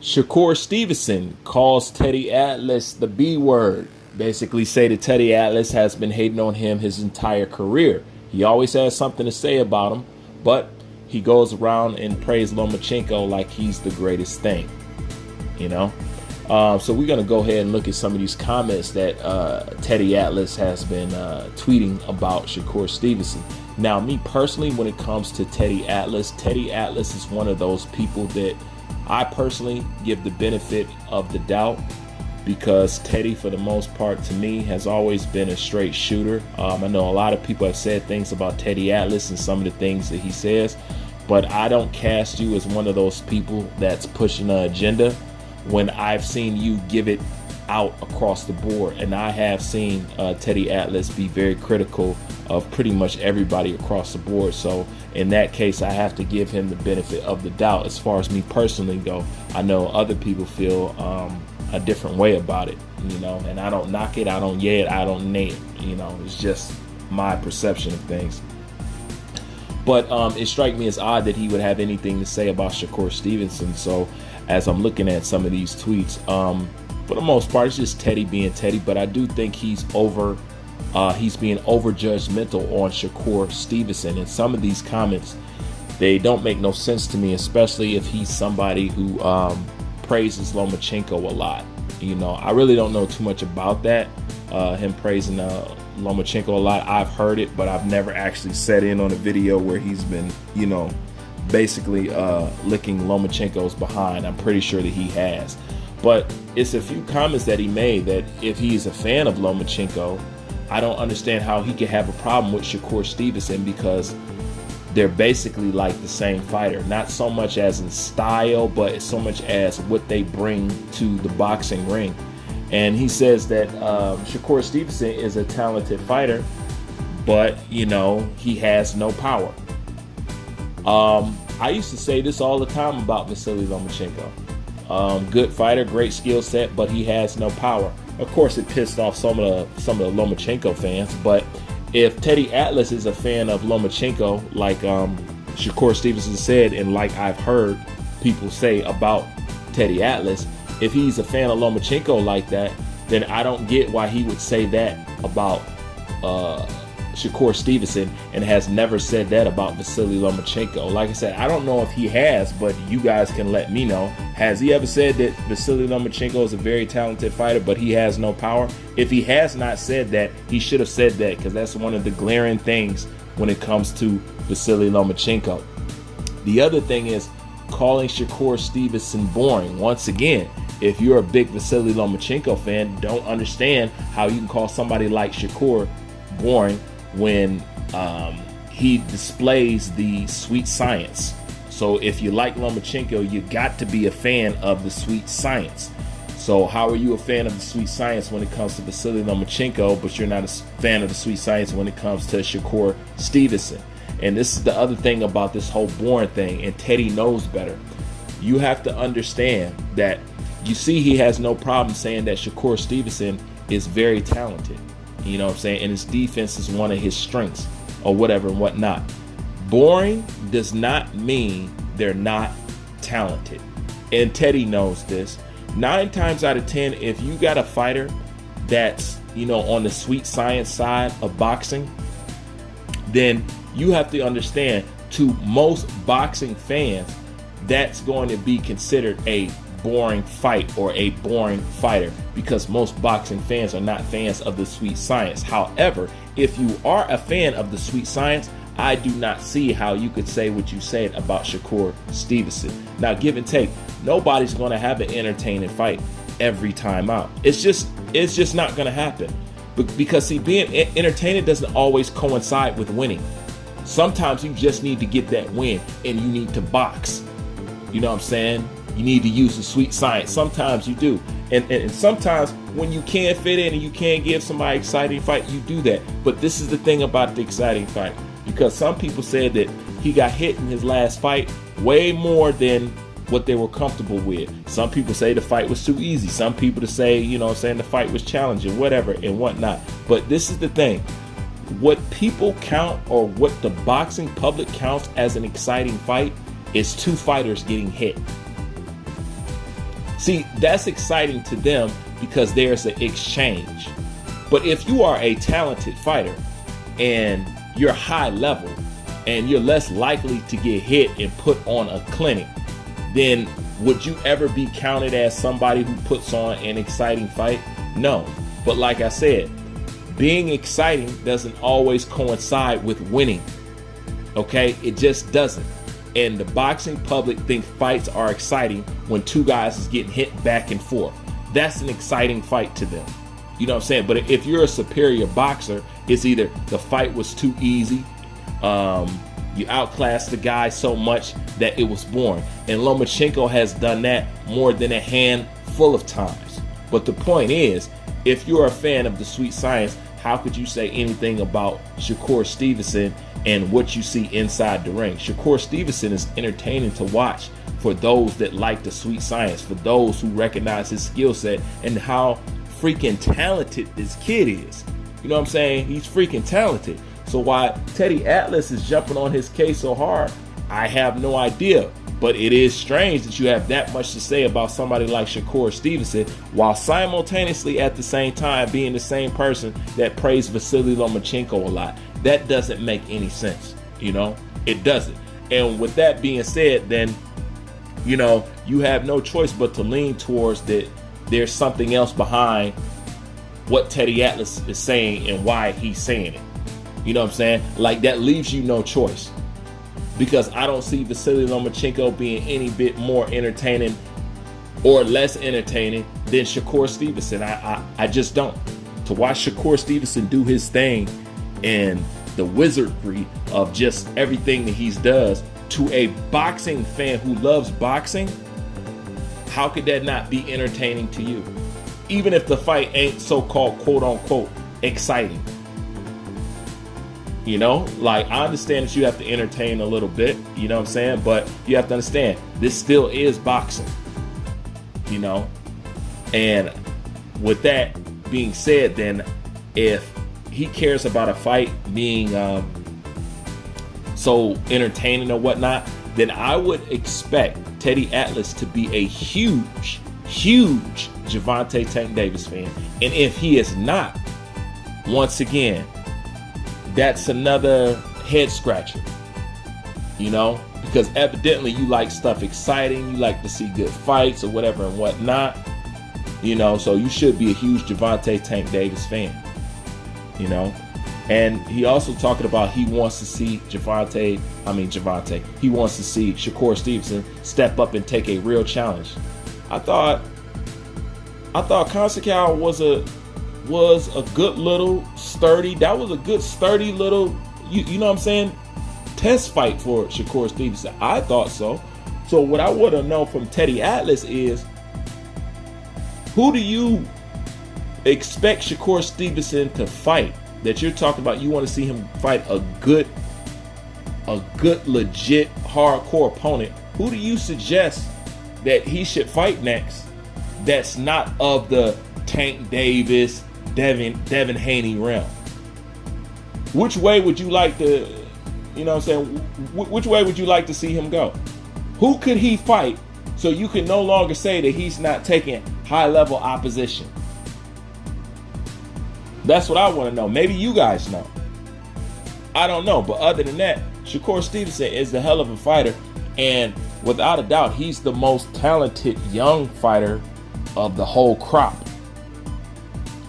Shakur Stevenson calls Teddy Atlas the B word. Basically say that Teddy Atlas has been hating on him his entire career. He always has something to say about him, but he goes around and praise Lomachenko like he's the greatest thing, you know? So we're going to go ahead and look at some of these comments that Teddy Atlas has been tweeting about Shakur Stevenson. Now, me personally, when it comes to Teddy Atlas is one of those people that I personally give the benefit of the doubt, because Teddy, for the most part, to me, has always been a straight shooter. I know a lot of people have said things about Teddy Atlas and some of the things that he says, but I don't cast you as one of those people that's pushing an agenda when I've seen you give it out across the board. And I have seen Teddy Atlas be very critical of pretty much everybody across the board. So in that case, I have to give him the benefit of the doubt. As far as me personally go, I know other people feel a different way about it, you know, and I don't knock it, I don't yay it, I don't nay it, you know, it's just my perception of things. But it strikes me as odd that he would have anything to say about Shakur Stevenson. So as I'm looking at some of these tweets, for the most part, it's just Teddy being Teddy, but I do think he's being over judgmental on Shakur Stevenson. And some of these comments, they don't make no sense to me, especially if he's somebody who praises Lomachenko a lot. You know, I really don't know too much about that, him praising Lomachenko a lot. I've heard it, but I've never actually sat in on a video where he's been, you know, basically licking Lomachenko's behind. I'm pretty sure that he has. But it's a few comments that he made that if he's a fan of Lomachenko, I don't understand how he could have a problem with Shakur Stevenson, because they're basically like the same fighter. Not so much as in style, but so much as what they bring to the boxing ring. And he says that Shakur Stevenson is a talented fighter, but, you know, he has no power. I used to say this all the time about Vasily Lomachenko. Good fighter, great skill set, but he has no power. Of course, it pissed off some of the Lomachenko fans, but if Teddy Atlas is a fan of Lomachenko, like Shakur Stevenson said, and like I've heard people say about Teddy Atlas, if he's a fan of Lomachenko like that, then I don't get why he would say that about Shakur Stevenson and has never said that about Vasily Lomachenko. Like I said, I don't know if he has, but you guys can let me know. Has he ever said that Vasily Lomachenko is a very talented fighter, but he has no power? If he has not said that, he should have said that, because that's one of the glaring things when it comes to Vasily Lomachenko. The other thing is calling Shakur Stevenson boring. Once again, if you're a big Vasily Lomachenko fan, don't understand how you can call somebody like Shakur boring when he displays the sweet science. So if you like Lomachenko, you got to be a fan of the sweet science. So how are you a fan of the sweet science when it comes to Vasily Lomachenko, but you're not a fan of the sweet science when it comes to Shakur Stevenson? And this is the other thing about this whole boring thing, and Teddy knows better. You have to understand that, you see, he has no problem saying that Shakur Stevenson is very talented. You know what I'm saying? And his defense is one of his strengths or whatever and whatnot. Boring does not mean they're not talented. And Teddy knows this. 9 times out of 10, if you got a fighter that's, you know, on the sweet science side of boxing, then you have to understand, to most boxing fans, that's going to be considered a boring fight or a boring fighter, because most boxing fans are not fans of the sweet science. However, if you are a fan of the sweet science, I do not see how you could say what you said about Shakur Stevenson. Now, give and take, nobody's going to have an entertaining fight every time out. It's just not going to happen. But because, see, being entertaining doesn't always coincide with winning. Sometimes you just need to get that win, and you need to box. You know what I'm saying? You need to use the sweet science. Sometimes you do. And sometimes when you can't fit in and you can't give somebody an exciting fight, you do that. But this is the thing about the exciting fight, because some people said that he got hit in his last fight way more than what they were comfortable with. Some people say the fight was too easy. Some people to say, you know what I'm saying, the fight was challenging, whatever and whatnot. But this is the thing. What people count, or what the boxing public counts as an exciting fight, is 2 fighters getting hit. See, that's exciting to them because there's an exchange. But if you are a talented fighter and you're high level and you're less likely to get hit and put on a clinic, then would you ever be counted as somebody who puts on an exciting fight? No. But like I said, being exciting doesn't always coincide with winning. Okay? It just doesn't. And the boxing public think fights are exciting when two guys is getting hit back and forth. That's an exciting fight to them. You know what I'm saying? But if you're a superior boxer, it's either the fight was too easy, you outclassed the guy so much that it was boring. And Lomachenko has done that more than a handful of times. But the point is, if you're a fan of the sweet science, how could you say anything about Shakur Stevenson and what you see inside the ring? Shakur Stevenson is entertaining to watch for those that like the sweet science, for those who recognize his skill set and how freaking talented this kid is. You know what I'm saying? He's freaking talented. So why Teddy Atlas is jumping on his case so hard, I have no idea. But it is strange that you have that much to say about somebody like Shakur Stevenson while simultaneously at the same time being the same person that praised Vasily Lomachenko a lot. That doesn't make any sense. You know, it doesn't. And with that being said, then, you know, you have no choice but to lean towards that there's something else behind what Teddy Atlas is saying and why he's saying it. You know what I'm saying? Like, that leaves you no choice. Because I don't see Vasily Lomachenko being any bit more entertaining or less entertaining than Shakur Stevenson. I just don't. To watch Shakur Stevenson do his thing and the wizardry of just everything that he does to a boxing fan who loves boxing, how could that not be entertaining to you? Even if the fight ain't so-called quote-unquote exciting. You know, like, I understand that you have to entertain a little bit, you know what I'm saying? But you have to understand, this still is boxing, you know? And with that being said, then, if he cares about a fight being so entertaining or whatnot, then I would expect Teddy Atlas to be a huge Gervonta Tank Davis fan. And if he is not, once again, that's another head scratcher, you know, because evidently you like stuff exciting, you like to see good fights or whatever and whatnot, you know, so you should be a huge Gervonta Tank Davis fan, you know. And he also talking about he wants to see he wants to see Shakur Stevenson step up and take a real challenge. I thought Konsakow was a good little sturdy, little, you know what I'm saying, test fight for Shakur Stevenson. I thought so. So what I want to know from Teddy Atlas is, who do you expect Shakur Stevenson to fight that you're talking about? You want to see him fight a good legit hardcore opponent. Who do you suggest that he should fight next that's not of the Tank Davis, Devin Haney realm? Which way would you like to, you know what I'm saying, which way would you like to see him go? Who could he fight so you can no longer say that he's not taking high-level opposition? That's what I want to know. Maybe you guys know. I don't know. But other than that, Shakur Stevenson is a hell of a fighter. And without a doubt, he's the most talented young fighter of the whole crop.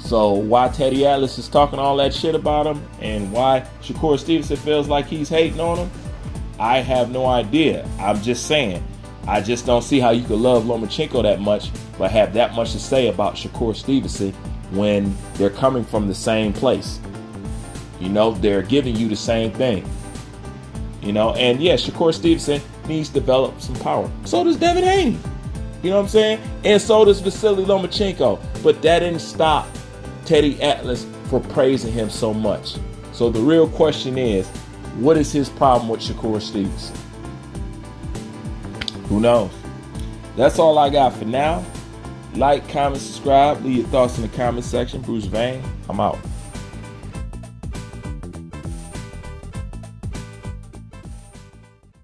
So why Teddy Atlas is talking all that shit about him and why Shakur Stevenson feels like he's hating on him, I have no idea. I'm just saying, I just don't see how you could love Lomachenko that much but have that much to say about Shakur Stevenson when they're coming from the same place. You know, they're giving you the same thing. You know, and yeah, Shakur Stevenson needs to develop some power. So does Devin Haney. You know what I'm saying? And so does Vasily Lomachenko. But that didn't stop Teddy Atlas for praising him so much. So the real question is, what is his problem with Shakur Stevenson? Who knows? That's all I got for now. Like, comment, subscribe. Leave your thoughts in the comment section. Bruce Vane, I'm out.